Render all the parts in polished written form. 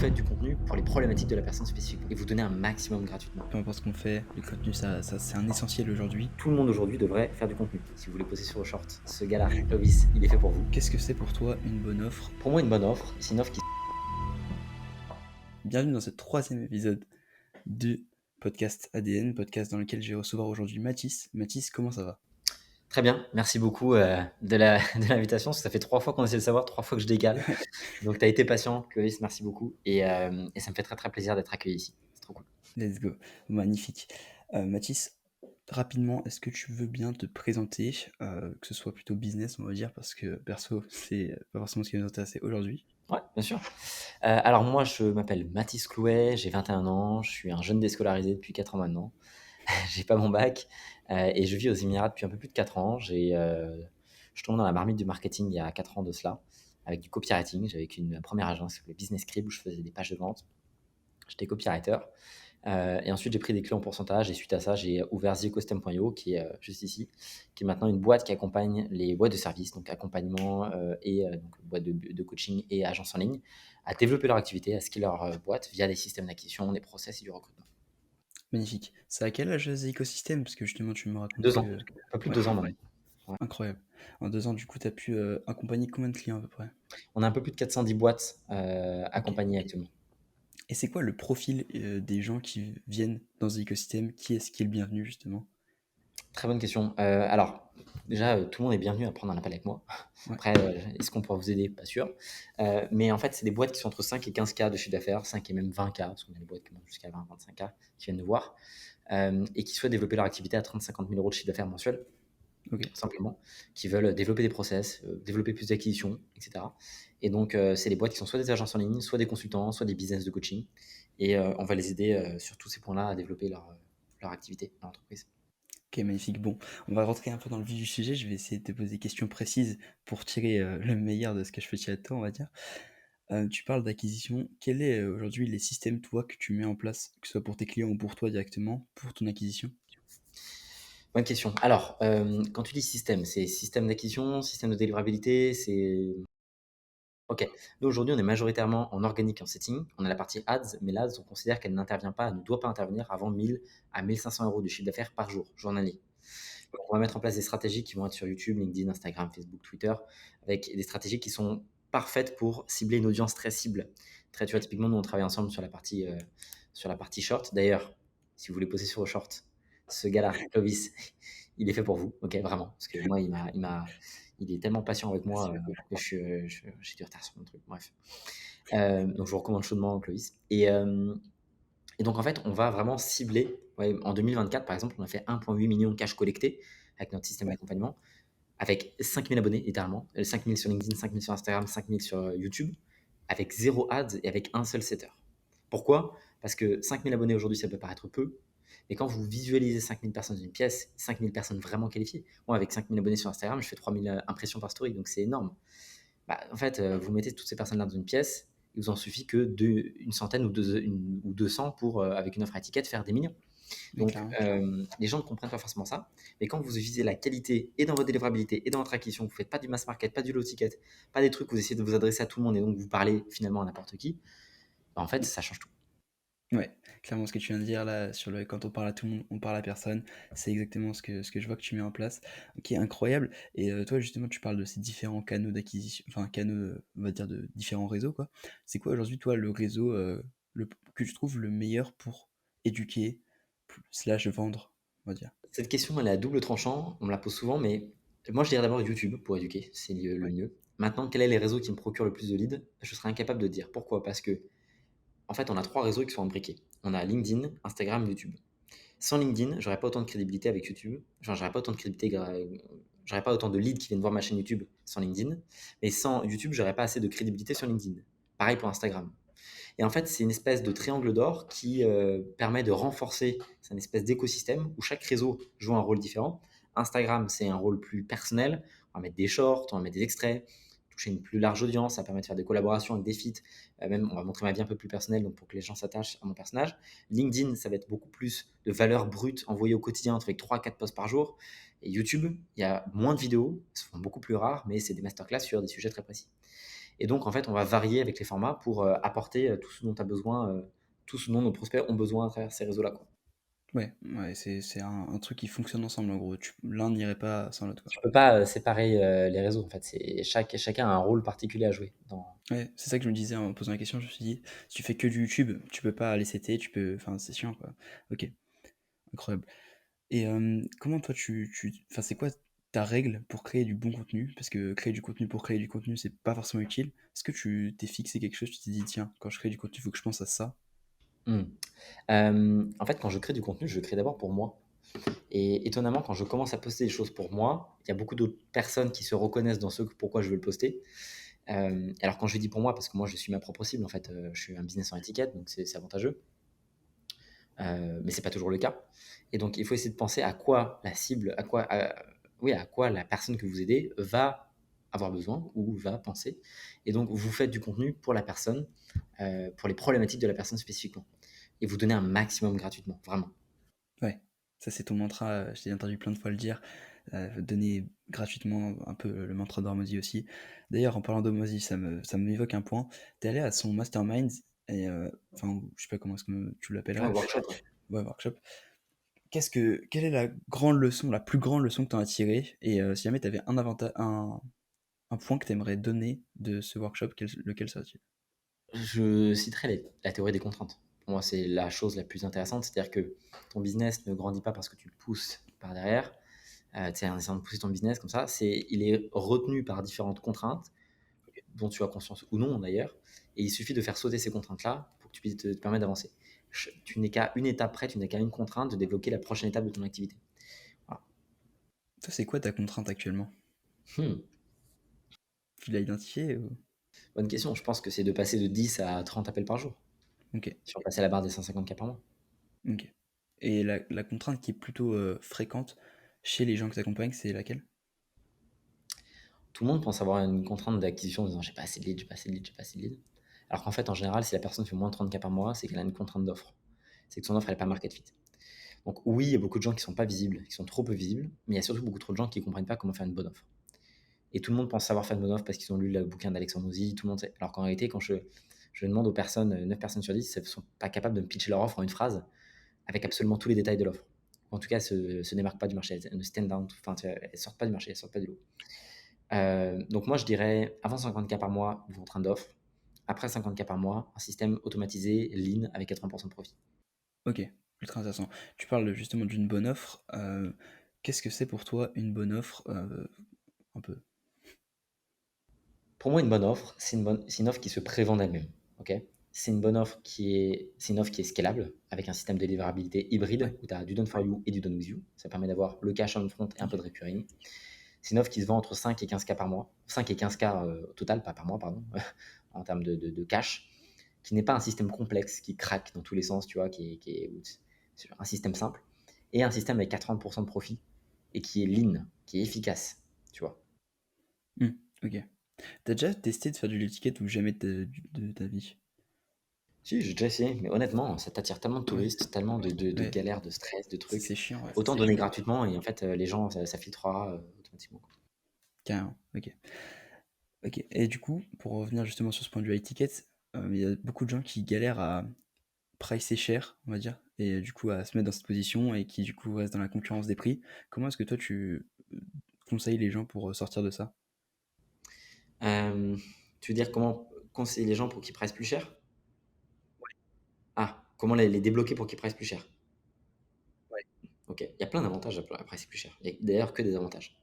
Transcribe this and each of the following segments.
faites du contenu pour les problématiques de la personne spécifique et vous donnez un maximum gratuitement. Peu importe ce qu'on fait, le contenu, ça c'est un essentiel aujourd'hui. Tout le monde aujourd'hui devrait faire du contenu. Si vous voulez poster sur vos shorts, ce gars-là, Clovis, il est fait pour vous. Qu'est-ce que c'est pour toi une bonne offre? Pour moi, une bonne offre, c'est une offre qui... Bienvenue dans ce 3e épisode du podcast ADN, podcast dans lequel je vais recevoir aujourd'hui Mathis. Mathis, comment ça va? Très bien, merci beaucoup de l'invitation, parce que ça fait 3 fois qu'on essaie de savoir, 3 fois que je décale. Donc tu as été patient, Clovis, merci beaucoup. Et ça me fait très très plaisir d'être accueilli ici. C'est trop cool. Let's go, magnifique. Mathis, rapidement, est-ce que tu veux bien te présenter, que ce soit plutôt business, on va dire, parce que perso, c'est pas forcément ce qui nous intéresse aujourd'hui. Ouais, bien sûr. Alors moi, je m'appelle Mathis Clouet, j'ai 21 ans, je suis un jeune déscolarisé depuis 4 ans maintenant. J'ai pas mon bac et je vis aux Émirats depuis un peu plus de 4 ans. Je suis tombé dans la marmite du marketing il y a 4 ans de cela, avec du copywriting. J'avais une première agence qui s'appelait Business Script où je faisais des pages de vente. J'étais copywriter. Et ensuite, j'ai pris des clés en pourcentage. Et suite à ça, j'ai ouvert TheEcosystem.io, qui est juste ici, qui est maintenant une boîte qui accompagne les boîtes de services, donc accompagnement et donc boîtes de coaching et agences en ligne, à développer leur activité, à skiller leur boîte via des systèmes d'acquisition, des process et du recrutement. Magnifique. C'est à quel âge The Ecosystem? Parce que justement, tu me racontes 2 ans, que... pas plus de Ouais, 2 ans maintenant. Ouais. incroyable. En 2 ans, du coup, tu as pu accompagner combien de clients à peu près? On a un peu plus de 410 boîtes Ok. accompagnées actuellement. Et c'est quoi le profil des gens qui viennent dans The Ecosystem? Qui est-ce qui est le bienvenu, justement? Très bonne question. Alors, déjà, tout le monde est bienvenu à prendre un appel avec moi. Ouais. Après, est-ce qu'on pourra vous aider? Pas sûr. Mais en fait, c'est des boîtes qui sont entre 5 et 15K de chiffre d'affaires, 5 et même 20K, parce qu'on a des boîtes qui montent jusqu'à 20, 25K qui viennent nous voir, et qui souhaitent développer leur activité à 30, 50 000 euros de chiffre d'affaires mensuel, Ok. simplement, qui veulent développer des process, développer plus d'acquisitions, etc. Et donc, c'est des boîtes qui sont soit des agences en ligne, soit des consultants, soit des business de coaching. Et on va les aider sur tous ces points-là à développer leur activité, leur entreprise. Ok, magnifique. Bon, on va rentrer un peu dans le vif du sujet. Je vais essayer de te poser des questions précises pour tirer le meilleur de ce que je peux tirer de toi, on va dire. Tu parles d'acquisition. Quels est aujourd'hui les systèmes, toi, que tu mets en place, que ce soit pour tes clients ou pour toi directement, pour ton acquisition? Bonne question. Alors, quand tu dis système, c'est système d'acquisition, système de délivrabilité, c'est... OK. Nous, aujourd'hui, on est majoritairement en organique et en setting. On a la partie ads, mais l'Ads, on considère qu'elle n'intervient pas, elle ne doit pas intervenir avant 1000 à 1500 euros de chiffre d'affaires par jour, journalier. Donc, on va mettre en place des stratégies qui vont être sur YouTube, LinkedIn, Instagram, Facebook, Twitter, avec des stratégies qui sont parfaites pour cibler une audience très cible. Très, tu vois, typiquement, nous, on travaille ensemble sur la partie short. D'ailleurs, si vous voulez poster sur vos shorts, ce gars-là, Clovis, il est fait pour vous, ok, vraiment. Parce que moi, il est tellement patient avec moi que j'ai du retard sur mon truc. Bref. Donc, je vous recommande chaudement Clovis. Et donc, en fait, on va vraiment cibler. Ouais, en 2024, par exemple, on a fait 1,8 million de cash collecté avec notre système d'accompagnement, avec 5000 abonnés, littéralement. 5000 sur LinkedIn, 5000 sur Instagram, 5000 sur YouTube, avec zéro ads et avec un seul setter. Pourquoi? Parce que 5000 abonnés aujourd'hui, ça peut paraître peu. Mais quand vous visualisez 5000 personnes dans une pièce, 5000 personnes vraiment qualifiées, moi, avec 5000 abonnés sur Instagram, je fais 3000 impressions par story, donc c'est énorme. Bah, en fait, vous mettez toutes ces personnes-là dans une pièce, il vous en suffit que une centaine ou 200 pour, avec une offre à étiquette, faire des millions. Mais Donc, clairement. les gens ne comprennent pas forcément ça. Mais quand vous visez la qualité et dans votre délivrabilité et dans votre acquisition, vous ne faites pas du mass market, pas du low ticket, pas des trucs où vous essayez de vous adresser à tout le monde et donc vous parlez finalement à n'importe qui, bah, en fait, ça change tout. Ouais, clairement, ce que tu viens de dire là, sur le quand on parle à tout le monde, on parle à personne, c'est exactement ce que je vois que tu mets en place, qui est incroyable. Et toi, justement, tu parles de ces différents canaux d'acquisition, enfin, canaux, on va dire, de différents réseaux, quoi. C'est quoi aujourd'hui, toi, le réseau que tu trouves le meilleur pour éduquer, slash vendre, on va dire? Cette question, elle est à double tranchant. On me la pose souvent, mais moi, je dirais d'abord YouTube pour éduquer, c'est le Ouais. mieux. Maintenant, quel est les réseaux qui me procurent le plus de leads? Je serais incapable de dire. Pourquoi? Parce que, en fait, on a trois réseaux qui sont imbriqués. On a LinkedIn, Instagram, YouTube. Sans LinkedIn, j'aurais pas autant de crédibilité avec YouTube. Genre, j'aurais pas autant de crédibilité, j'aurais pas autant de leads qui viennent voir ma chaîne YouTube sans LinkedIn. Mais sans YouTube, j'aurais pas assez de crédibilité sur LinkedIn. Pareil pour Instagram. Et en fait, c'est une espèce de triangle d'or qui permet de renforcer, c'est une espèce d'écosystème où chaque réseau joue un rôle différent. Instagram, c'est un rôle plus personnel. On va mettre des shorts, on va mettre des extraits, toucher une plus large audience, ça permet de faire des collaborations avec des feats. Même, on va montrer ma vie un peu plus personnelle, donc pour que les gens s'attachent à mon personnage. LinkedIn, ça va être beaucoup plus de valeur brute envoyée au quotidien, avec 3-4 posts par jour. Et YouTube, il y a moins de vidéos, elles sont beaucoup plus rares, mais c'est des masterclass sur des sujets très précis. Et donc, en fait, on va varier avec les formats pour apporter tout ce dont tu as besoin, tout ce dont nos prospects ont besoin à travers ces réseaux-là, quoi. Ouais, ouais, c'est un truc qui fonctionne ensemble en gros. L'un n'irait pas sans l'autre, quoi. Tu peux pas séparer les réseaux, en fait. Chacun a un rôle particulier à jouer Ouais, c'est ça que je me disais en me posant la question. Je me suis dit, si tu fais que du YouTube, tu peux pas laisser tu peux. Enfin, c'est chiant, quoi. Ok, incroyable. Et comment toi enfin, c'est quoi ta règle pour créer du bon contenu? Parce que créer du contenu pour créer du contenu, c'est pas forcément utile. Est-ce que tu t'es fixé quelque chose, tu t'es dit, tiens, quand je crée du contenu, il faut que je pense à ça? Mmh. En fait, quand je crée du contenu, je le crée d'abord pour moi. Et étonnamment, quand je commence à poster des choses pour moi, il y a beaucoup d'autres personnes qui se reconnaissent dans ce pourquoi je veux le poster. Alors quand je dis pour moi, parce que moi je suis ma propre cible, en fait, je suis un business en étiquette, donc c'est avantageux. Mais c'est pas toujours le cas. Et donc il faut essayer de penser à quoi la cible, oui, à quoi la personne que vous aidez va avoir besoin ou va penser. Et donc vous faites du contenu pour la personne, pour les problématiques de la personne spécifiquement. Et vous donnez un maximum gratuitement, vraiment. Ouais, ça c'est ton mantra, je t'ai entendu plein de fois le dire, donner gratuitement un peu le mantra d'Hormozy aussi. D'ailleurs, en parlant d'Hormozy, ça m'évoque un point. Tu allé à son mastermind et enfin, je sais pas comment est-ce que tu Ouais, l'appellerais. workshop, ouais. Ouais, workshop. Quelle est la grande leçon, la plus grande leçon que tu en as tirée? Et si jamais tu avais un point que tu aimerais donner de ce workshop, lequel serait-il? Je citerai la théorie des contraintes. Pour moi, c'est la chose la plus intéressante. C'est-à-dire que ton business ne grandit pas parce que tu le pousses par derrière. Tu sais, en essayant de pousser ton business comme ça, il est retenu par différentes contraintes dont tu as conscience ou non d'ailleurs. Et il suffit de faire sauter ces contraintes-là pour que tu puisses te permettre d'avancer. Tu n'es qu'à une étape près, tu n'es qu'à une contrainte de débloquer la prochaine étape de ton activité. Voilà. Toi, c'est quoi ta contrainte actuellement? Hmm. Tu l'as identifiée ou? Bonne question. Je pense que c'est de passer de 10 à 30 appels par jour. Ok, Sur passer la barre des 150 cas par mois. ok. Et la contrainte qui est plutôt fréquente chez les gens que tu accompagnes, c'est laquelle? Tout le monde pense avoir une contrainte d'acquisition en disant j'ai pas assez de leads, j'ai pas assez de leads, j'ai pas assez de leads. Alors qu'en fait, en général, si la personne fait moins de 30 cas par mois, c'est qu'elle a une contrainte d'offre. C'est que son offre, elle n'est pas market fit. Donc oui, il y a beaucoup de gens qui sont pas visibles, qui sont trop peu visibles, mais il y a surtout beaucoup trop de gens qui ne comprennent pas comment faire une bonne offre. Et tout le monde pense savoir faire une bonne offre parce qu'ils ont lu le bouquin d'Alexandre Mouzy, tout le monde sait. Alors qu'en réalité, quand je demande aux personnes, 9 personnes sur 10, elles ne sont pas capables de me pitcher leur offre en une phrase avec absolument tous les détails de l'offre. En tout cas, elles se démarquent pas du marché, elles ne stand out, enfin, elles sortent pas du marché, elles sortent pas du lot. Donc moi, je dirais avant 50K par mois, vous en train d'offre. Après 50K par mois, un système automatisé, lean, avec 80% de profit. Ok, ultra intéressant. Tu parles justement d'une bonne offre. Qu'est-ce que c'est pour toi une bonne offre un peu? Pour moi, une bonne offre, c'est une offre qui se prévend d'elle-même. Ok. C'est une offre qui est scalable, avec un système de délivrabilité Ouais, hybride, où tu as du done for you et du done with you. Ça permet d'avoir le cash on front et un peu de ok. recurring. C'est une offre qui se vend entre 5 et 15K par mois. 5 et 15K au total, pas par mois, pardon, en termes de cash, qui n'est pas un système complexe qui craque dans tous les sens, tu vois, c'est un système simple, et un système avec 80% de profit, et qui est lean, qui est efficace, tu vois. Hmm, ok. T'as déjà testé de faire du l'étiquette ou jamais de ta vie? Si, j'ai déjà essayé, mais honnêtement, ça t'attire tellement de Ouais, touristes, tellement de ouais. galères, de stress, de trucs. C'est chiant, ouais. Autant donner gratuitement, et en fait, les gens, ça filtrera automatiquement. Carrément, ok. Ok. Et du coup, pour revenir justement sur ce point de vue high ticket, il y a beaucoup de gens qui galèrent à pricer cher, on va dire, et du coup à se mettre dans cette position et qui du coup restent dans la concurrence des prix. Comment est-ce que toi tu conseilles les gens pour sortir de ça? Euh, Tu veux dire comment conseiller les gens pour qu'ils pricent plus cher? Ah, comment les débloquer pour qu'ils pricent plus cher? Ouais. Ok, il y a plein d'avantages après c'est plus cher. Il y a d'ailleurs que des avantages.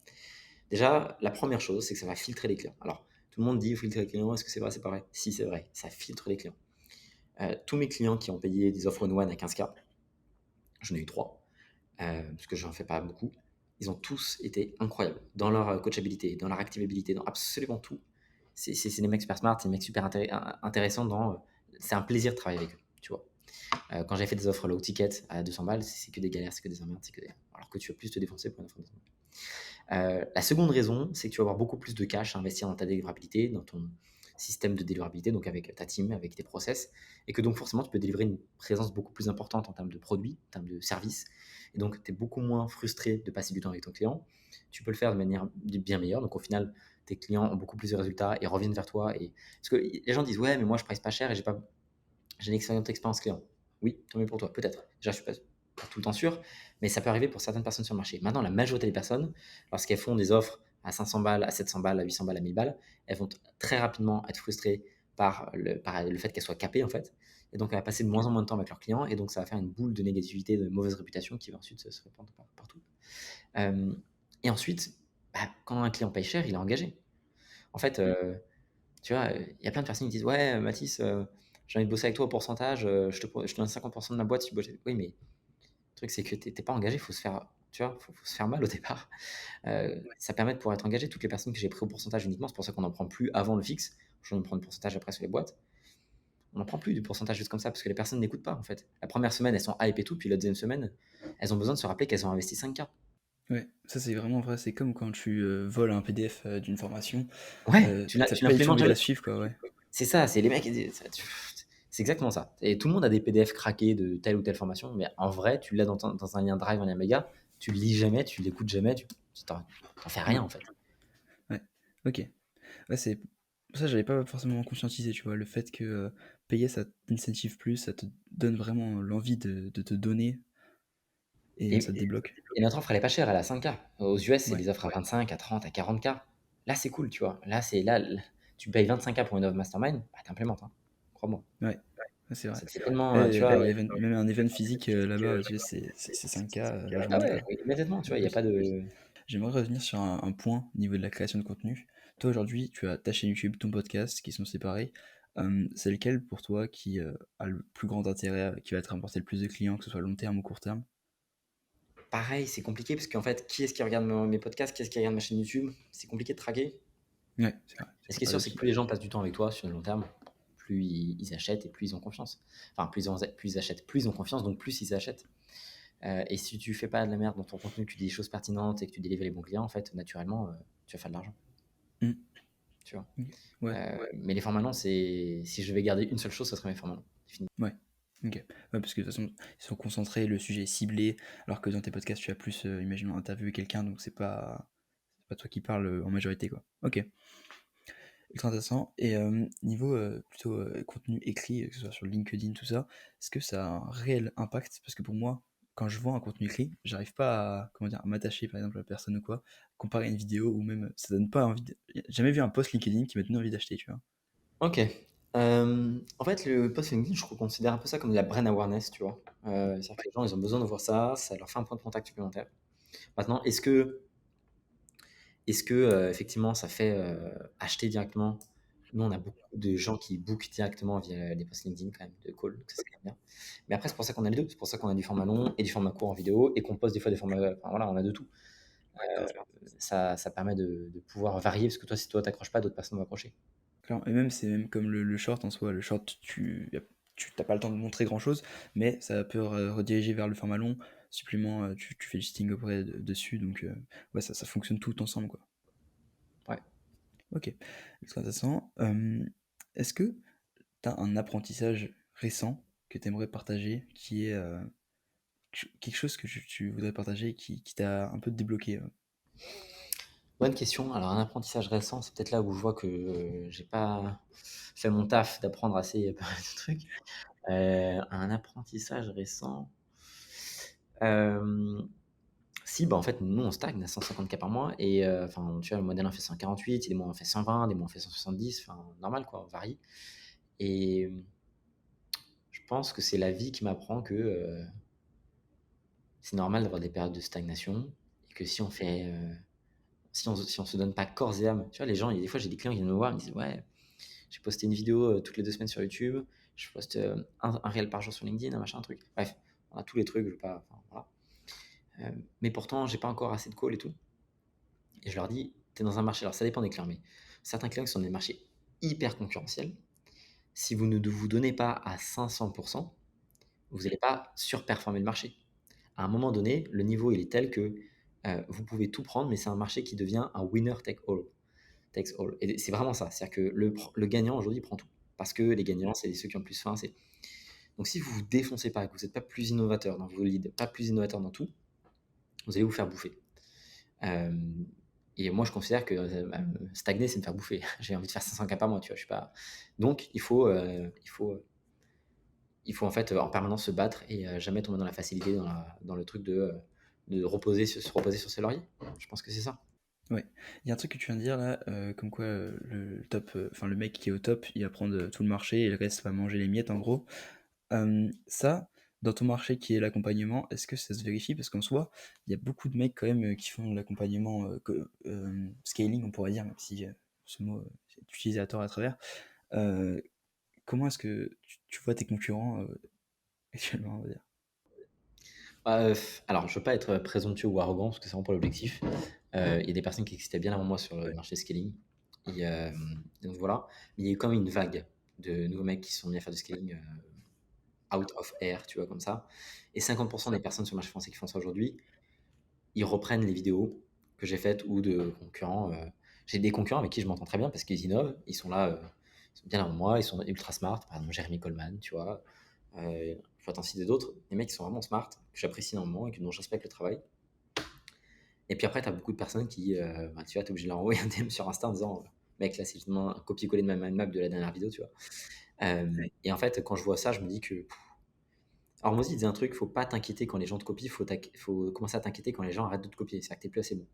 Déjà, la première chose, c'est que ça va filtrer les clients. Alors, tout le monde dit filtrer les clients, est-ce que c'est vrai, c'est pas vrai? Si, c'est vrai, ça filtre les clients. Tous mes clients qui ont payé des offres one à 15K, j'en ai eu 3, parce que j'en fais pas beaucoup, ils ont tous été incroyables dans leur coachabilité, dans leur activabilité, dans absolument tout. C'est des mecs super smart, c'est des mecs super intéressants c'est un plaisir de travailler avec eux, tu vois. Quand j'ai fait des offres low ticket à 200 balles, c'est que des galères, c'est que des emmerdes, alors que tu vas plus te défoncer pour une offre de 200 balles. La seconde raison, c'est que tu vas avoir beaucoup plus de cash à investir dans ta délivrabilité, dans ton système de délivrabilité, donc avec ta team, avec tes process, et que donc forcément tu peux délivrer une présence beaucoup plus importante en termes de produits, en termes de services, et donc tu es beaucoup moins frustré de passer du temps avec ton client. Tu peux le faire de manière bien meilleure, donc au final, tes clients ont beaucoup plus de résultats et reviennent vers toi. Parce que les gens disent, ouais, mais moi, je price pas cher et j'ai une excellente expérience client. Oui, tant mieux pour toi, peut-être. Déjà, je suis pas tout le temps sûr, mais ça peut arriver pour certaines personnes sur le marché. Maintenant, la majorité des personnes, lorsqu'elles font des offres à 500 balles, à 700 balles, à 800 balles, à 1000 balles, elles vont très rapidement être frustrées par le fait qu'elles soient capées, en fait. Et donc, elle va passer de moins en moins de temps avec leurs clients. Et donc, ça va faire une boule de négativité, de mauvaise réputation qui va ensuite se répandre partout. Euh, et ensuite, quand un client paye cher, il est engagé. En fait, tu vois, il y a plein de personnes qui disent, ouais, Mathis, j'ai envie de bosser avec toi au pourcentage, je te donne 50% de ma boîte si tu bosses. Oui, mais le truc, c'est que t'es pas engagé, faut se faire, tu vois, faut se faire mal au départ. Ça permet de pouvoir être engagé. Toutes les personnes que j'ai pris au pourcentage uniquement, c'est pour ça qu'on n'en prend plus avant le fixe. Je viens de prendre le pourcentage après sur les boîtes. On n'en prend plus du pourcentage juste comme ça parce que les personnes n'écoutent pas en fait. La première semaine, elles sont hype et tout, puis la deuxième semaine, elles ont besoin de se rappeler qu'elles ont investi 5K. Ouais, ça c'est vraiment vrai, c'est comme quand tu voles un PDF d'une formation, Ouais, tu t'as pas du tout l'implémentes envie de jamais. la suivre, quoi, ouais. C'est ça, c'est les mecs, c'est exactement ça. Et tout le monde a des PDF craqués de telle ou telle formation, mais en vrai, tu l'as dans un lien Drive, un lien méga, tu le lis jamais, tu l'écoutes jamais, t'en fais rien Ouais, en fait. ouais, ok. Ouais, c'est ça, j'avais pas forcément conscientisé, tu vois, le fait que payer ça t'incentive plus, ça te donne vraiment l'envie de te donner et ça te Et, débloque. et notre offre, elle est pas chère, elle est à 5K. Aux US, c'est Ouais, des offres à 25, à 30, à 40K. Là, c'est cool, tu vois. Là, tu payes 25K pour une offre mastermind, t'implémentes, hein. Crois-moi. ouais, ouais, c'est vrai. C'est tellement, tu Ouais, vois. même un event physique là-bas, tu sais, c'est 5K la Ah journée, ouais, quoi. immédiatement, tu vois, il n'y a Ok. pas de. J'aimerais revenir sur un point au niveau de la création de contenu. Toi, aujourd'hui, tu as ta chaîne YouTube, ton podcast qui sont séparés. C'est lequel pour toi qui a le plus grand intérêt, qui va te rapporter le plus de clients, que ce soit long terme ou court terme? Pareil, c'est compliqué parce qu'en fait, qui est-ce qui regarde mes podcasts, qui est-ce qui regarde ma chaîne YouTube? C'est compliqué de traquer. Ouais, c'est vrai, Et ce ça qui est parle sûr, c'est que aussi. plus les gens passent du temps avec toi sur le long terme, plus ils achètent et plus ils ont confiance. Enfin, plus ils achètent, plus ils ont confiance, donc plus ils achètent. Et si tu fais pas de la merde dans ton contenu, que tu dis des choses pertinentes et que tu délivres les bons clients, en fait, naturellement, tu vas faire de l'argent. Hmm. Tu vois. Ok. Ouais, Mais les formats longs, si je vais garder une seule chose, ce serait mes formats longs. C'est fini. ouais. Ok. Ouais, parce que de toute façon, ils sont concentrés, le sujet est ciblé, alors que dans tes podcasts, tu as plus, imaginons, interviewer quelqu'un, donc c'est pas toi qui parles en majorité, quoi. Ok. Ultra intéressant. Et niveau plutôt contenu écrit, que ce soit sur LinkedIn, tout ça, est-ce que ça a un réel impact? Parce que pour moi, quand je vois un contenu écrit, j'arrive pas à, comment dire, à m'attacher par exemple à la personne ou quoi, comparé à une vidéo ou même ça donne pas envie. J'ai jamais vu un post LinkedIn qui m'a donné envie d'acheter, tu vois. Ok. En fait, le post LinkedIn, je considère un peu ça comme de la brand awareness, tu vois. C'est-à-dire que les gens, ils ont besoin de voir ça leur fait un point de contact supplémentaire. Maintenant, est-ce que effectivement, ça fait acheter directement? Nous, on a beaucoup de gens qui bookent directement via les posts LinkedIn, quand même, de call, donc ça, c'est quand même bien. Mais après, c'est pour ça qu'on a les deux. C'est pour ça qu'on a du format long et du format court en vidéo et qu'on poste des fois des formats. Enfin, voilà, on a de tout. Ça permet de pouvoir varier parce que toi, si toi, t'accroches pas, d'autres personnes vont accrocher. Clairement. Et même, c'est même comme le short en soi. Le short, tu t'as pas le temps de montrer grand chose, mais ça peut rediriger vers le format long. Supplément, tu fais du sting auprès dessus, donc ouais, ça fonctionne tout ensemble, quoi. Ouais. Ok, ultra intéressant. Est-ce que tu as un apprentissage récent que tu aimerais partager, qui est quelque chose que tu voudrais partager qui t'a un peu débloqué? Bonne question. Alors, un apprentissage récent, c'est peut-être là où je vois que j'ai pas fait mon taf d'apprendre assez pas mal de trucs. Un apprentissage récent. Euh, Si, bah en fait, nous, on stagne à 150K par mois. Et enfin, tu vois, le mois dernier, on fait 148, et des mois, on fait 120, des mois, on fait 170. Enfin, normal, quoi, on varie. Et je pense que c'est la vie qui m'apprend que c'est normal d'avoir des périodes de stagnation. Et que si on se donne pas corps et âme, tu vois, les gens, il y a des fois, j'ai des clients qui viennent me voir, ils me disent, ouais, j'ai posté une vidéo toutes les 2 semaines sur YouTube, je poste un réel par jour sur LinkedIn, un machin, un truc. Bref, on a tous les trucs, je veux pas, enfin, voilà. Mais pourtant, j'ai pas encore assez de calls et tout. Et je leur dis, tu es dans un marché, alors ça dépend des clients, mais certains clients qui sont dans des marchés hyper concurrentiels, si vous ne vous donnez pas à 500%, vous n'allez pas surperformer le marché. À un moment donné, le niveau il est tel que vous pouvez tout prendre, mais c'est un marché qui devient un winner take all. Takes all. Et c'est vraiment ça. C'est-à-dire que le gagnant aujourd'hui prend tout. Parce que les gagnants, c'est ceux qui ont le plus faim. Donc si vous vous défoncez pas, que vous n'êtes pas plus innovateur dans vos leads, pas plus innovateur dans tout, vous allez vous faire bouffer. Euh, Et moi, je considère que, stagner, c'est me faire bouffer. J'ai envie de faire 500 K par mois, tu vois? Je suis pas donc il faut en fait, en permanence se battre et jamais tomber dans la facilité, dans le truc de reposer se reposer sur ses lauriers. Je pense que c'est ça. Ouais. Il y a un truc que tu viens de dire là, comme quoi, le top, enfin le mec qui est au top, il va prendre, tout le marché et le reste va manger les miettes en gros. Ça, dans ton marché qui est l'accompagnement, est-ce que ça se vérifie? Parce qu'en soi, il y a beaucoup de mecs quand même, qui font de l'accompagnement, scaling on pourrait dire, même si, ce mot, est utilisé à tort à travers. Heu, Comment est-ce que tu vois tes concurrents, actuellement, on va dire? Alors je veux pas être présomptueux ou arrogant parce que c'est vraiment pas l'objectif. Il y a des personnes qui existaient bien avant moi sur le Ouais. marché scaling et donc voilà. Mais il y a eu quand même une vague de nouveaux mecs qui se sont mis à faire du scaling, out of air, tu vois? Comme ça et 50 des personnes sur le marché français qui font ça aujourd'hui, ils reprennent les vidéos que j'ai faites ou de concurrents, j'ai des concurrents avec qui je m'entends très bien parce qu'ils innovent, ils sont là, ils sont bien avant moi, ils sont ultra smart, par exemple Jeremy Coleman, tu vois? Je pourrais t'en citer d'autres, des mecs qui sont vraiment smart, que j'apprécie énormément et que dont je respecte le travail. Et puis après, tu as beaucoup de personnes qui, bah, tu vois, tu es obligé de leur envoyer un DM sur Insta en disant, mec, là, c'est justement un copier-coller de ma mind map de la dernière vidéo, tu vois. Et en fait, quand je vois ça, je me dis que. Alors, moi aussi, il disait un truc, faut pas t'inquiéter quand les gens te copient, faut commencer à t'inquiéter quand les gens arrêtent de te copier. C'est-à-dire que t'es plus assez bon.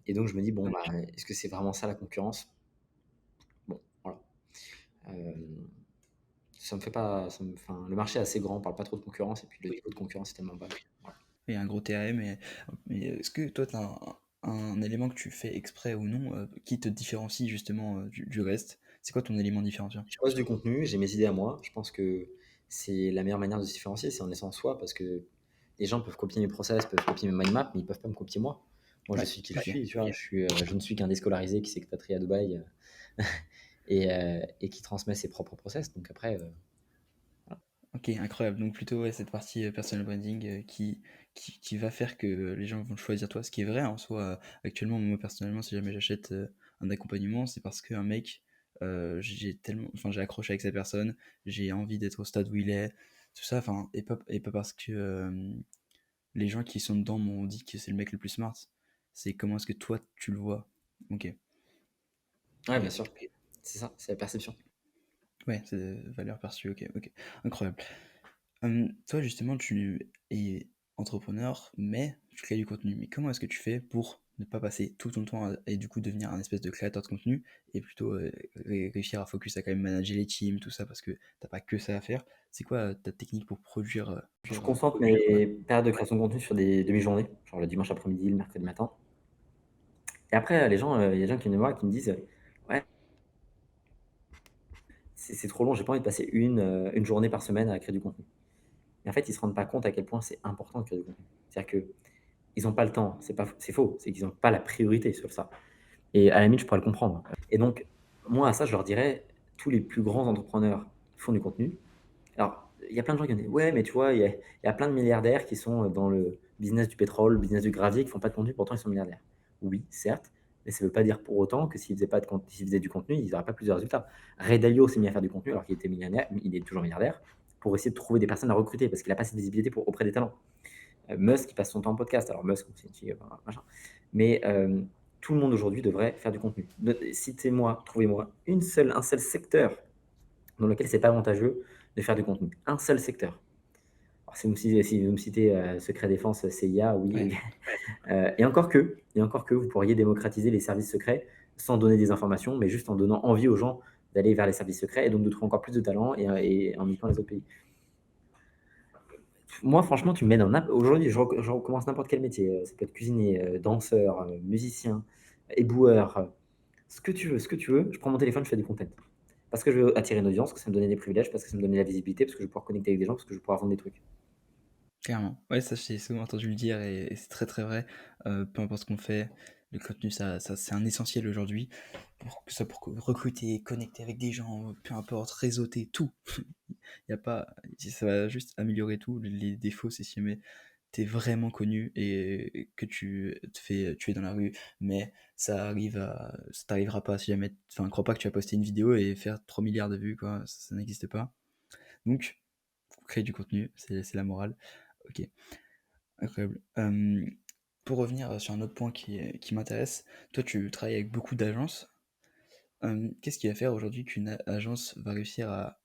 Et donc, je me dis, bon, bah, est-ce que c'est vraiment ça la concurrence? Bon, voilà. Euh, Ça me fait pas. Enfin, le marché est assez grand, on parle pas trop de concurrence, et puis le niveau de concurrence est tellement bas. Voilà. Il y a un gros TAM, mais est-ce que toi, tu as un élément que tu fais exprès ou non, qui te différencie justement, du reste? C'est quoi ton élément différenciant? Je poste du contenu, j'ai mes idées à moi. Je pense que c'est la meilleure manière de se différencier, c'est en laissant soi, parce que les gens peuvent copier mes process, peuvent copier mes mind maps, mais ils peuvent pas me copier moi. Moi, je Ouais, suis qui je OK. suis, tu vois. Je ne suis qu'un déscolarisé qui s'expatrie à Dubaï et qui transmet ses propres process. Donc après, voilà. OK, incroyable. Donc plutôt, ouais, cette partie, personal branding, qui va faire que les gens vont choisir toi. Ce qui est vrai en soi, actuellement, moi personnellement, si jamais j'achète, un accompagnement, c'est parce qu'un mec, j'ai accroché avec cette personne, j'ai envie d'être au stade où il est, tout ça, enfin et pas parce que, les gens qui sont dedans m'ont dit que c'est le mec le plus smart. C'est comment est-ce que toi tu le vois? OK. Ouais, bien sûr. C'est ça, c'est la perception. Ouais, c'est valeur perçue, OK, OK. Incroyable. Toi, justement, tu es entrepreneur, mais tu crées du contenu. Mais comment est-ce que tu fais pour ne pas passer tout ton temps et du coup devenir un espèce de créateur de contenu et plutôt réussir à focus à quand même manager les teams, tout ça, parce que t'as pas que ça à faire. C'est quoi ta technique pour produire, Je concentre mes périodes de création de contenu sur des demi-journées, genre le dimanche après-midi, le mercredi matin. Et après, les gens, il y a des gens qui viennent me voir et qui me disent, ouais, c'est trop long, j'ai pas envie de passer une journée par semaine à créer du contenu. Et en fait, ils se rendent pas compte à quel point c'est important de créer du contenu. C'est-à-dire qu'ils n'ont pas le temps, c'est faux, c'est qu'ils n'ont pas la priorité sur ça. Et à la limite, je pourrais le comprendre. Et donc, moi, à ça, je leur dirais, tous les plus grands entrepreneurs font du contenu. Alors, il y a plein de gens qui disent, ouais, mais tu vois, il y a plein de milliardaires qui sont dans le business du pétrole, le business du gravier, qui font pas de contenu, pourtant ils sont milliardaires. Oui, certes, mais ça veut pas dire pour autant que s'ils faisaient pas s'ils faisaient du contenu, ils n'auraient pas plus de résultats. Ray Dalio s'est mis à faire du contenu alors qu'il était millionnaire, il est toujours milliardaire, pour essayer de trouver des personnes à recruter parce qu'il n'a pas cette visibilité auprès des talents. Musk, il passe son temps en podcast. Alors Musk, c'est une fille, machin. Mais tout le monde aujourd'hui devrait faire du contenu. Citez-moi, trouvez-moi un seul secteur dans lequel c'est pas avantageux de faire du contenu. Un seul secteur. Alors, si vous me citez secret défense, CIA, oui. Ouais. Et encore que, vous pourriez démocratiser les services secrets sans donner des informations, mais juste en donnant envie aux gens d'aller vers les services secrets et donc de trouver encore plus de talents et en imitant les autres pays. Moi, franchement, tu me mets aujourd'hui, je recommence n'importe quel métier. Ça peut être cuisinier, danseur, musicien, éboueur, ce que tu veux, ce que tu veux. Je prends mon téléphone, je fais du content. Parce que je veux attirer une audience, parce que ça me donne des privilèges, parce que ça me donne de la visibilité, parce que je vais pouvoir connecter avec des gens, parce que je vais pouvoir vendre des trucs. Clairement. Ouais, ça, j'ai souvent entendu le dire et c'est très très vrai. Peu importe ce qu'on fait, le contenu, ça c'est un essentiel aujourd'hui. Pour que ça pour recruter, connecter avec des gens, peu importe, réseauter, tout. Il y a pas, ça va juste améliorer tout. Les défauts, c'est si jamais t'es vraiment connu et que tu te fais tuer dans la rue, mais ça t'arrivera pas si jamais, enfin, crois pas que tu vas poster une vidéo et faire 3 milliards de vues, quoi. Ça n'existe pas. Donc, faut créer du contenu, c'est la morale. Ok. Incroyable. pour revenir sur un autre point qui m'intéresse, toi tu travailles avec beaucoup d'agences. Qu'est-ce qui va faire aujourd'hui qu'une agence va réussir à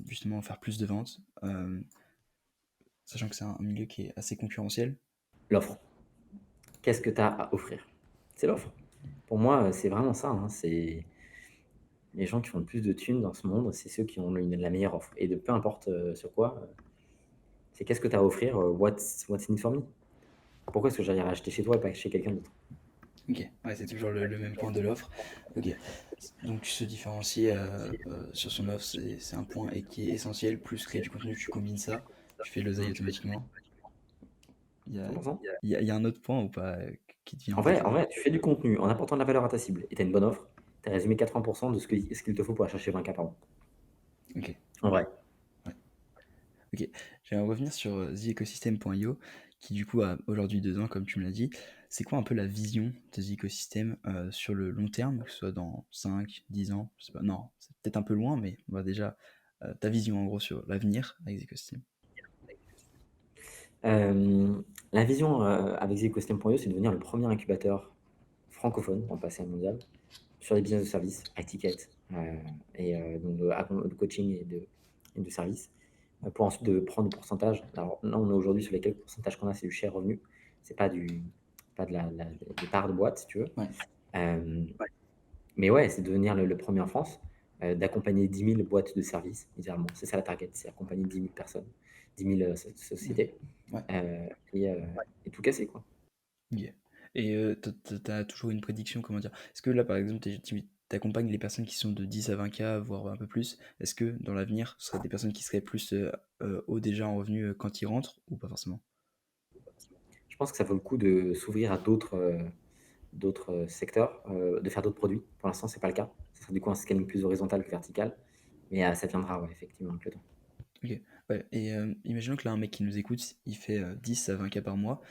justement faire plus de ventes, sachant que c'est un milieu qui est assez concurrentiel? L'offre. Qu'est-ce que tu as à offrir? C'est l'offre. Pour moi, c'est vraiment ça, hein, c'est les gens qui font le plus de thunes dans ce monde, c'est ceux qui ont la meilleure offre et de peu importe, sur quoi, c'est qu'est-ce que tu as à offrir, what's in it for me? Pourquoi est-ce que j'irais acheter chez toi et pas chez quelqu'un d'autre? OK, ouais, c'est toujours le même point de l'offre. OK. Donc se différencier, sur son offre, c'est un point et qui est essentiel, plus créer du contenu, tu combines ça, tu fais l'oseille automatiquement. Il y a 100%. il y a un autre point ou pas, qui te vient En en vrai tête en là? vrai, tu fais du contenu en apportant de la valeur à ta cible et tu as une bonne offre, tu as résumé 80 de ce qu'il te faut pour aller chercher 20K par mois. OK, En vrai. ouais. OK. J'aimerais revenir sur, theecosystem.io qui du coup a aujourd'hui 2 ans comme tu me l'as dit. C'est quoi un peu la vision de The Ecosystem, sur le long terme, que ce soit dans 5, 10 ans? Je sais pas, non, c'est peut-être un peu loin, mais on va déjà, ta vision en gros sur l'avenir avec The Ecosystem. La vision, avec theecosystem.io, c'est de devenir le premier incubateur francophone, on passer à mondial, sur les business de services, à étiquette, donc de coaching et de services, pour ensuite de prendre du pourcentage. Alors là, on est aujourd'hui sur les quelques pourcentages qu'on a, c'est du share revenu, c'est pas de des parts de boîte, si tu veux. Ouais. Hem, mais ouais, c'est de devenir le 1er en France, d'accompagner 10 000 boîtes de services, littéralement. C'est ça la target, c'est accompagner 10 000 personnes, 10 000 OK. sociétés, Ouais. heu et heu et tout casser, quoi. OK. Et tu toujours une prédiction, comment dire? Est-ce que là, par exemple, tu accompagnes les personnes qui sont de 10 à 20K, voire un peu plus? Est-ce que dans l'avenir, ce seraient des personnes qui seraient plus, hauts déjà en revenus, quand ils rentrent ou pas forcément? Je pense que ça vaut le coup de s'ouvrir à d'autres, secteurs, de faire d'autres produits. Pour l'instant, c'est pas le cas. Ça sera du coup un scaling plus horizontal que vertical, mais ça viendra, ouais, effectivement, avec le temps. OK. Ouais, et imaginons que là, un mec qui nous écoute, il fait, 10 à 20K par mois,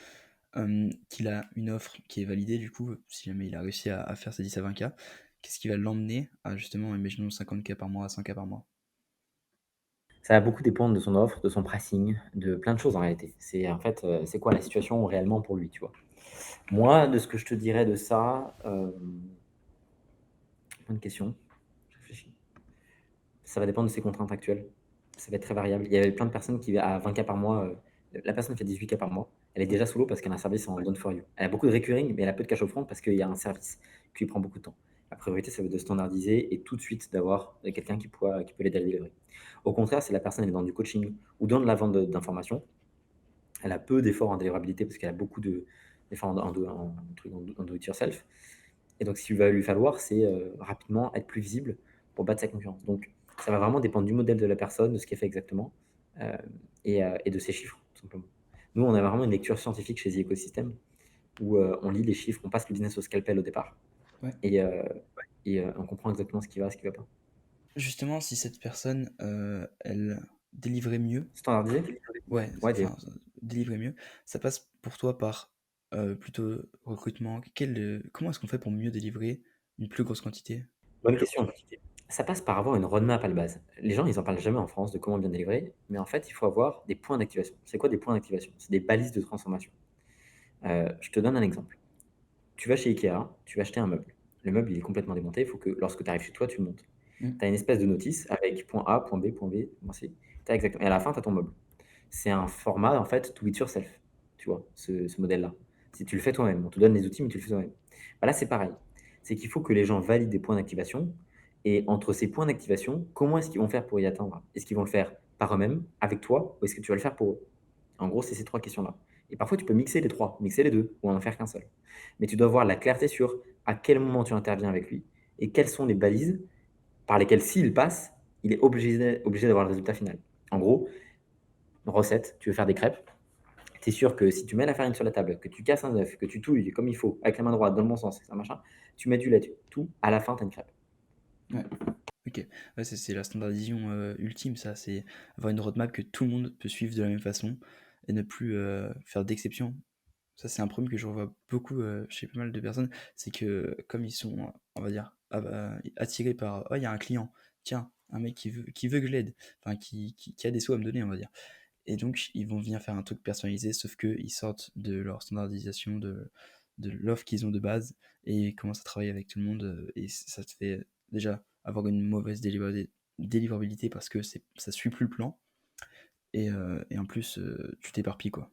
qu'il a une offre qui est validée du coup, si jamais il a réussi à faire ses 10 à 20K, qu'est-ce qui va l'emmener à justement, imaginons 50K par mois, 100K par mois? Ça va beaucoup dépendre de son offre, de son pricing, de plein de choses en réalité. C'est en fait, c'est quoi la situation réellement pour lui, tu vois? Moi, de ce que je te dirais de ça, bonne question, je réfléchis. Ça va dépendre de ses contraintes actuelles. Ça va être très variable. Il y avait plein de personnes qui, à 20K par mois, la personne qui fait 18K par mois, elle est Ouais. déjà sous l'eau parce qu'elle a un service en done for you. Elle a beaucoup de recurring, mais elle a peu de cash upfront parce qu'il y a un service qui lui prend beaucoup de temps. La priorité, ça va être de standardiser et tout de suite d'avoir quelqu'un qui peut l'aider à le délivrer. Au contraire, si la personne elle est dans du coaching ou dans de la vente d'informations, elle a peu d'efforts en délivrabilité parce qu'elle a beaucoup d'efforts en do it yourself. Et donc, ce qu'il va lui falloir, c'est rapidement être plus visible pour battre sa concurrence. Donc, ça va vraiment dépendre du modèle de la personne, de ce qu'elle fait exactement, euh, et de ses chiffres, tout simplement. Nous, on a vraiment une lecture scientifique chez The Ecosystem où on lit les chiffres, on passe le business au scalpel au départ Ouais. et, euh, et on comprend exactement ce qui va, ce qui va pas. Justement, si cette personne, elle délivrait mieux, Standardisé? ouais, Ouais, enfin, délivrer mieux, ça passe pour toi par, plutôt recrutement. Comment est-ce qu'on fait pour mieux délivrer une plus grosse quantité? bonne question. Ça passe par avoir une roadmap à la base. Les gens, ils en parlent jamais en France de comment bien délivrer, mais en fait, il faut avoir des points d'activation. C'est quoi des points d'activation? C'est des balises de transformation. Je te donne un exemple. Tu vas chez Ikea, tu vas acheter un meuble. Le meuble, il est complètement démonté, il faut que lorsque tu arrives chez toi, tu le montes. Mmh. Tu as une espèce de notice avec point A, point B, point B, point C. Exactement. Et à la fin, tu as ton meuble. C'est un format, en fait, do it yourself. Tu vois, ce modèle-là. Si tu le fais toi-même, on te donne les outils, mais tu le fais toi-même. Bah là, c'est pareil. C'est qu'il faut que les gens valident des points d'activation. Et entre ces points d'activation, comment est-ce qu'ils vont faire pour y atteindre? Est-ce qu'ils vont le faire par eux-mêmes, avec toi, ou est-ce que tu vas le faire pour eux? En gros, c'est ces trois questions-là. Et parfois, tu peux mixer les trois, mixer les deux, ou en faire qu'un seul. Mais tu dois avoir la clarté sur à quel moment tu interviens avec lui et quelles sont les balises par lesquelles, s'il passe, il est obligé d'avoir le résultat final. En gros, recette, tu veux faire des crêpes, tu es sûr que si tu mets la farine sur la table, que tu casses un œuf, que tu touilles comme il faut, avec la main droite, dans le bon sens, ça machin, tu mets du lait, tout, à la fin, tu as une crêpe. Ouais. OK. Ouais, c'est la standardisation, ultime ça, c'est avoir une roadmap que tout le monde peut suivre de la même façon et ne plus, faire d'exception. Ça, c'est un problème que je revois beaucoup, chez pas mal de personnes, c'est que comme ils sont, on va dire, attirés par: «Oh, il y a un client, tiens, un mec qui veut que je l'aide», enfin qui a des sous à me donner, on va dire. Et donc, ils vont venir faire un truc personnalisé, sauf qu'ils sortent de leur standardisation de l'offre qu'ils ont de base et ils commencent à travailler avec tout le monde. Et ça te fait déjà avoir une mauvaise délivrabilité parce que ça suit plus le plan. Et en plus, tu t'éparpilles, quoi.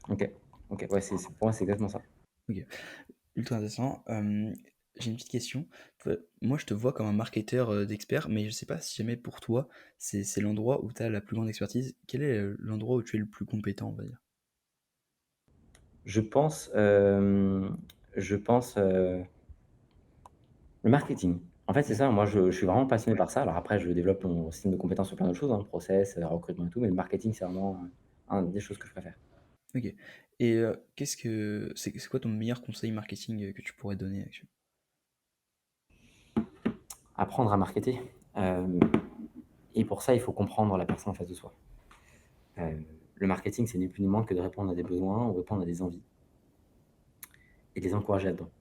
Ok, ok, ouais, pour moi, c'est exactement ça. Ok, ultra intéressant. J'ai une petite question. Moi, je te vois comme un marketeur d'expert, mais je sais pas si jamais pour toi, c'est l'endroit où tu as la plus grande expertise. Quel est l'endroit où tu es le plus compétent, on va dire? Je pense, je pense, le marketing. En fait, c'est Ouais. ça, moi, je suis vraiment passionné par ça. Alors après, je développe mon système de compétences sur plein d'autres choses, hein, process, recrutement et tout, mais le marketing, c'est vraiment, une des choses que je préfère. Ok. Et c'est quoi ton meilleur conseil marketing que tu pourrais donner actuellement? Apprendre à marketer, hem et pour ça, il faut comprendre la personne en face de soi. Le marketing, c'est ni plus ni moins que de répondre à des besoins ou répondre à des envies et de les encourager là-dedans.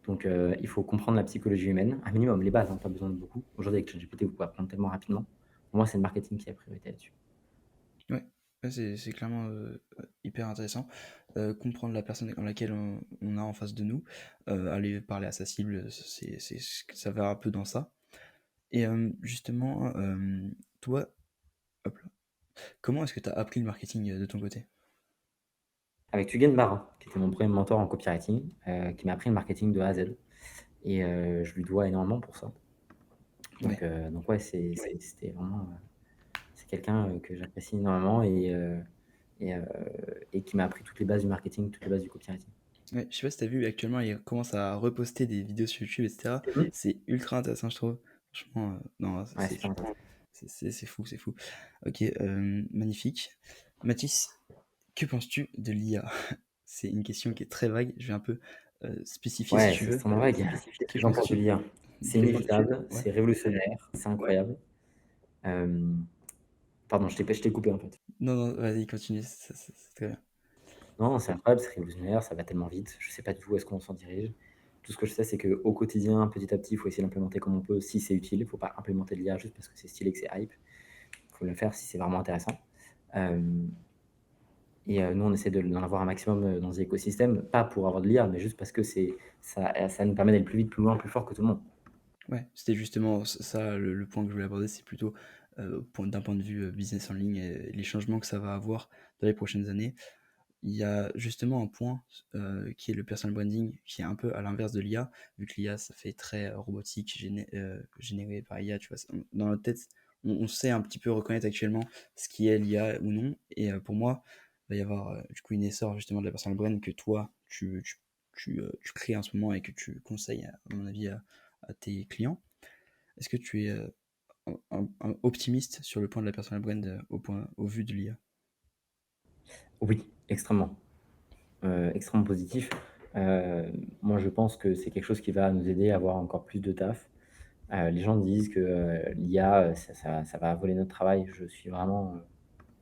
Donc, il faut comprendre la psychologie humaine, un minimum, les bases, hein, pas besoin de beaucoup. Aujourd'hui, avec ChatGPT, vous pouvez apprendre tellement rapidement. Pour moi, c'est le marketing qui a priorité là-dessus. Ouais, ouais, c'est clairement hyper intéressant. Comprendre la personne dans laquelle on a en face de nous, aller parler à sa cible, ça va un peu dans ça. Et justement, toi, hop là, comment est-ce que tu as appris le marketing de ton côté? Avec Tugen Barra, qui était mon premier mentor en copywriting, qui m'a appris le marketing de A à Z et je lui dois énormément pour ça. Ouais, Donc ouais, c'était vraiment, c'est quelqu'un, que j'apprécie énormément et heu et qui m'a appris toutes les bases du marketing, toutes les bases du copywriting. ouais, je sais pas si t'as vu, actuellement, il commence à reposter des vidéos sur YouTube, etc. Mmh. C'est ultra intéressant, je trouve. Franchement, non, Ouais, super intéressant. c'est fou, c'est fou. Ok, magnifique. Mathis, que penses-tu de l'IA? C'est une question qui est très vague. Je vais un peu spécifier si Ouais, tu c'est veux. extrêmement vague. Qu'est-ce Que que j'en pense de penses-tu l'IA? C'est que penses-tu inévitable, Ouais. c'est révolutionnaire, c'est incroyable. Hem, Pardon, je t'ai coupé, en fait. Non, non, vas-y, continue. C'est très bien. Non, c'est incroyable, c'est révolutionnaire, ça va tellement vite. Je sais pas du tout où est-ce qu'on s'en dirige. Tout ce que je sais, c'est qu'au quotidien, petit à petit, il faut essayer d'implémenter comme on peut si c'est utile. Il faut pas implémenter de l'IA juste parce que c'est stylé, que c'est hype. Il faut le faire si c'est vraiment intéressant. Hem Nous, on essaie d'en avoir un maximum, dans les écosystèmes, pas pour avoir de l'IA, mais juste parce que ça nous permet d'aller plus vite, plus loin, plus fort que tout le monde. Ouais, c'était justement ça le point que je voulais aborder. C'est plutôt d'un point de vue business en ligne et les changements que ça va avoir dans les prochaines années. Il y a justement un point qui est le personal branding, qui est un peu à l'inverse de l'IA, vu que l'IA, ça fait très robotique, généré par IA, tu vois. Dans notre tête, on sait un petit peu reconnaître actuellement ce qui est l'IA ou non. Et pour moi, il va y avoir du coup une essor justement de la personal brand que toi, tu crées en ce moment et que tu conseilles, à mon avis, à tes clients. Est-ce que tu es un optimiste sur le point de la personal brand au vu de l'IA? Oui, extrêmement, extrêmement positif. Moi, je pense que c'est quelque chose qui va nous aider à avoir encore plus de taf. Les gens disent que, l'IA, ça va voler notre travail. Je suis vraiment,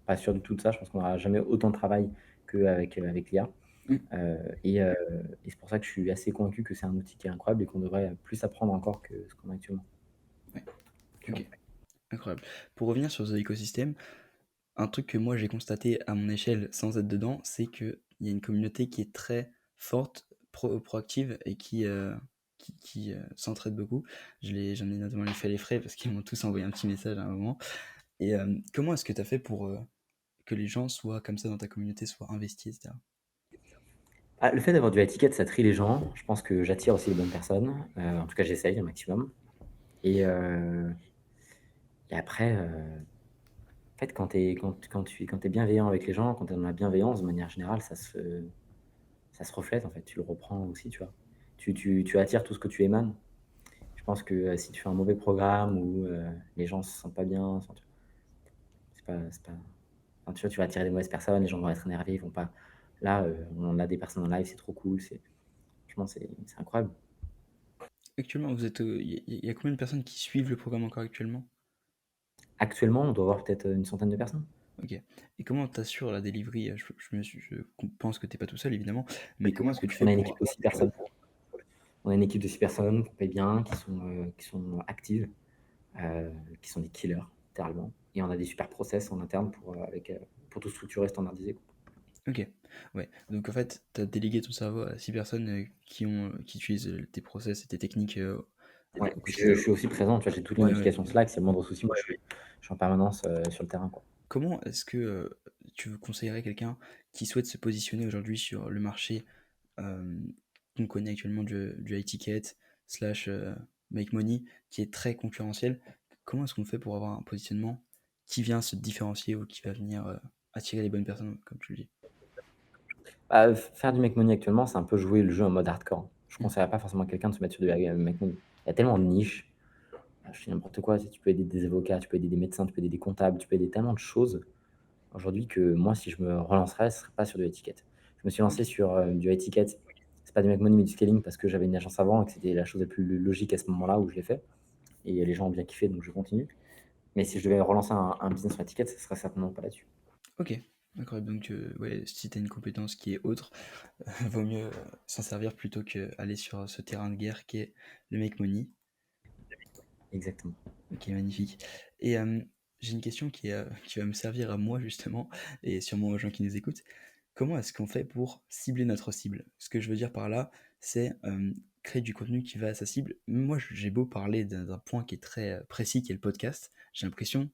pas sûr du tout de ça. Je pense qu'on n'aura jamais autant de travail qu'avec, avec l'IA. Mm. Et c'est pour ça que je suis assez convaincu que c'est un outil qui est incroyable et qu'on devrait plus apprendre encore que ce qu'on a actuellement. Ouais, Tu vois? ok, incroyable. Pour revenir sur The Ecosystem, un truc que moi j'ai constaté à mon échelle sans être dedans, c'est qu'il y a une communauté qui est très forte, proactive et qui s'entraide beaucoup. J'en ai notamment fait les frais parce qu'ils m'ont tous envoyé un petit message à un moment. Et comment est-ce que tu as fait pour que les gens soient comme ça dans ta communauté, soient investis, etc. Ah, le fait d'avoir du high ticket, ça trie les gens. Je pense que j'attire aussi les bonnes personnes. En tout cas, j'essaye un maximum. Et, heu et après, en fait, quand tu es bienveillant avec les gens, quand tu es dans la bienveillance, de manière générale, ça se reflète, en fait. Tu le reprends aussi, tu vois? Tu attires tout ce que tu émanes. Je pense que, si tu fais un mauvais programme ou, les gens se sentent pas bien, enfin, c'est pas enfin, tu vois, tu vas attirer des mauvaises personnes, les gens vont être énervés, ils vont pas là, on a des personnes en live, c'est trop cool, franchement, c'est incroyable. Actuellement, il y a combien de personnes qui suivent le programme encore actuellement? Actuellement, on doit avoir peut-être, une centaine de personnes. Ok. Et comment t'assures la delivery? Je pense que t'es pas tout seul évidemment, mais comment est-ce que tu fais On a une pour... équipe de 6 personnes. On a une équipe de 6 personnes qu'on paye bien, qui sont actives, qui sont des killers, littéralement. et on a des super process en interne pour tout structurer, standardiser, quoi. OK, ouais. Donc en fait, tu as délégué ton cerveau à 6 personnes, qui utilisent, tes process et tes techniques, Ouais, au puis quotidien. je suis aussi présent, tu vois? J'ai toutes les Ouais, notifications bien Slack, s'il y a le moindre souci, moi je suis en permanence, sur le terrain, quoi. comment est-ce que, tu conseillerais quelqu'un qui souhaite se positionner aujourd'hui sur le marché, hem, qu'on connaît actuellement du high ticket slash, make money, qui est très concurrentiel? Comment est-ce qu'on fait pour avoir un positionnement qui vient se différencier ou qui va venir, attirer les bonnes personnes, comme tu le dis? Bah, faire du make money actuellement, c'est un peu jouer le jeu en mode hardcore. Je Mmh. conseillerais pas forcément à quelqu'un de se mettre sur du make money. Il y a tellement de niches, je dis n'importe quoi, tu peux aider des avocats, tu peux aider des médecins, tu peux aider des comptables, tu peux aider tellement de choses aujourd'hui que moi, si je me relancerais, ce serait pas sur du high ticket. Je me suis lancé OK. sur, du high ticket, c'est pas du make money, mais du scaling parce que j'avais une agence avant et que c'était la chose la plus logique à ce moment-là où je l'ai fait et les gens ont bien kiffé, donc je continue. Mais si je devais relancer un business sur high ticket, ce serait certainement pas là-dessus. OK, incroyable. Donc, ouais, si tu as une compétence qui est autre, vaut mieux, s'en servir plutôt qu'aller sur, ce terrain de guerre qui est le make money. Exactement. OK, magnifique. Et j'ai une question qui va me servir à moi justement et sûrement aux gens qui nous écoutent. Comment est-ce qu'on fait pour cibler notre cible? Ce que je veux dire par là, c'est, créer du contenu qui va à sa cible. Moi, j'ai beau parler d'un point qui est très, précis, qui est le podcast, j'ai l'impression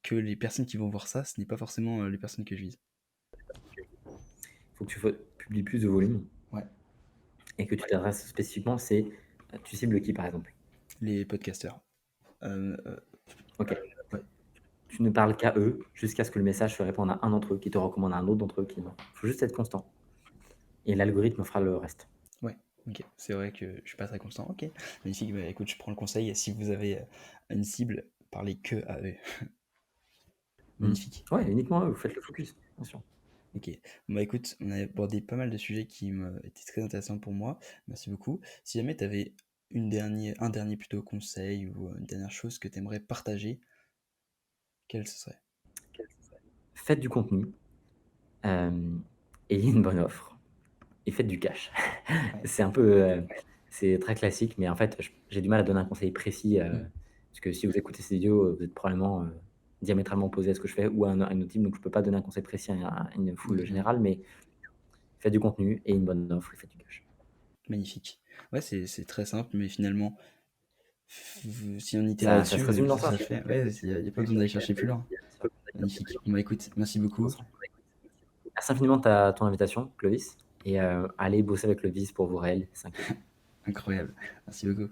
que les personnes qui vont voir ça, ce n'est pas forcément, les personnes que je vise. Faut que publies plus de volume Ouais. et que tu t'adresses spécifiquement, tu cibles qui, par exemple? Les podcasteurs. Heu, OK. ouais. Tu ne parles qu'à eux jusqu'à ce que le message se réponde à un d'entre eux, qui te recommande à un autre d'entre eux qui non. Faut juste être constant et l'algorithme fera le reste. Ouais, OK. C'est vrai que je suis pas très constant. OK, magnifique. Bah, écoute, je prends le conseil et si vous avez, une cible, parlez que à eux. Mmh. Magnifique. Ouais, uniquement à eux, vous faites le focus, bien sûr. OK. Bon, bah, écoute, on a abordé pas mal de sujets qui me étaient très intéressants pour moi. Merci beaucoup. Si jamais tu avais un dernier plutôt conseil ou, une dernière chose que tu aimerais partager, quel ce serait? Faites du contenu, hem, ayez une bonne offre et faites du cash. Ouais. C'est un peu, c'est très classique, mais en fait, j'ai du mal à donner un conseil précis, Mmh. parce que si vous écoutez ces vidéos, vous êtes probablement, diamétralement opposé à ce que je fais ou à un autre type, donc je peux pas donner un conseil précis à une foule Mmh. générale, mais faites du contenu et une bonne offre et faites du cash. Magnifique. Ouais, c'est très simple, mais finalement, si on itérait Ça se dessus, résume dans ça. ça se fait. Ouais, il y a pas besoin d'aller chercher plus loin. Magnifique. Bon, bah, écoute, merci beaucoup. Merci infiniment de ton invitation, Clovis et allez bosser avec le vice pour vos réels, 5 Incroyable. Merci beaucoup.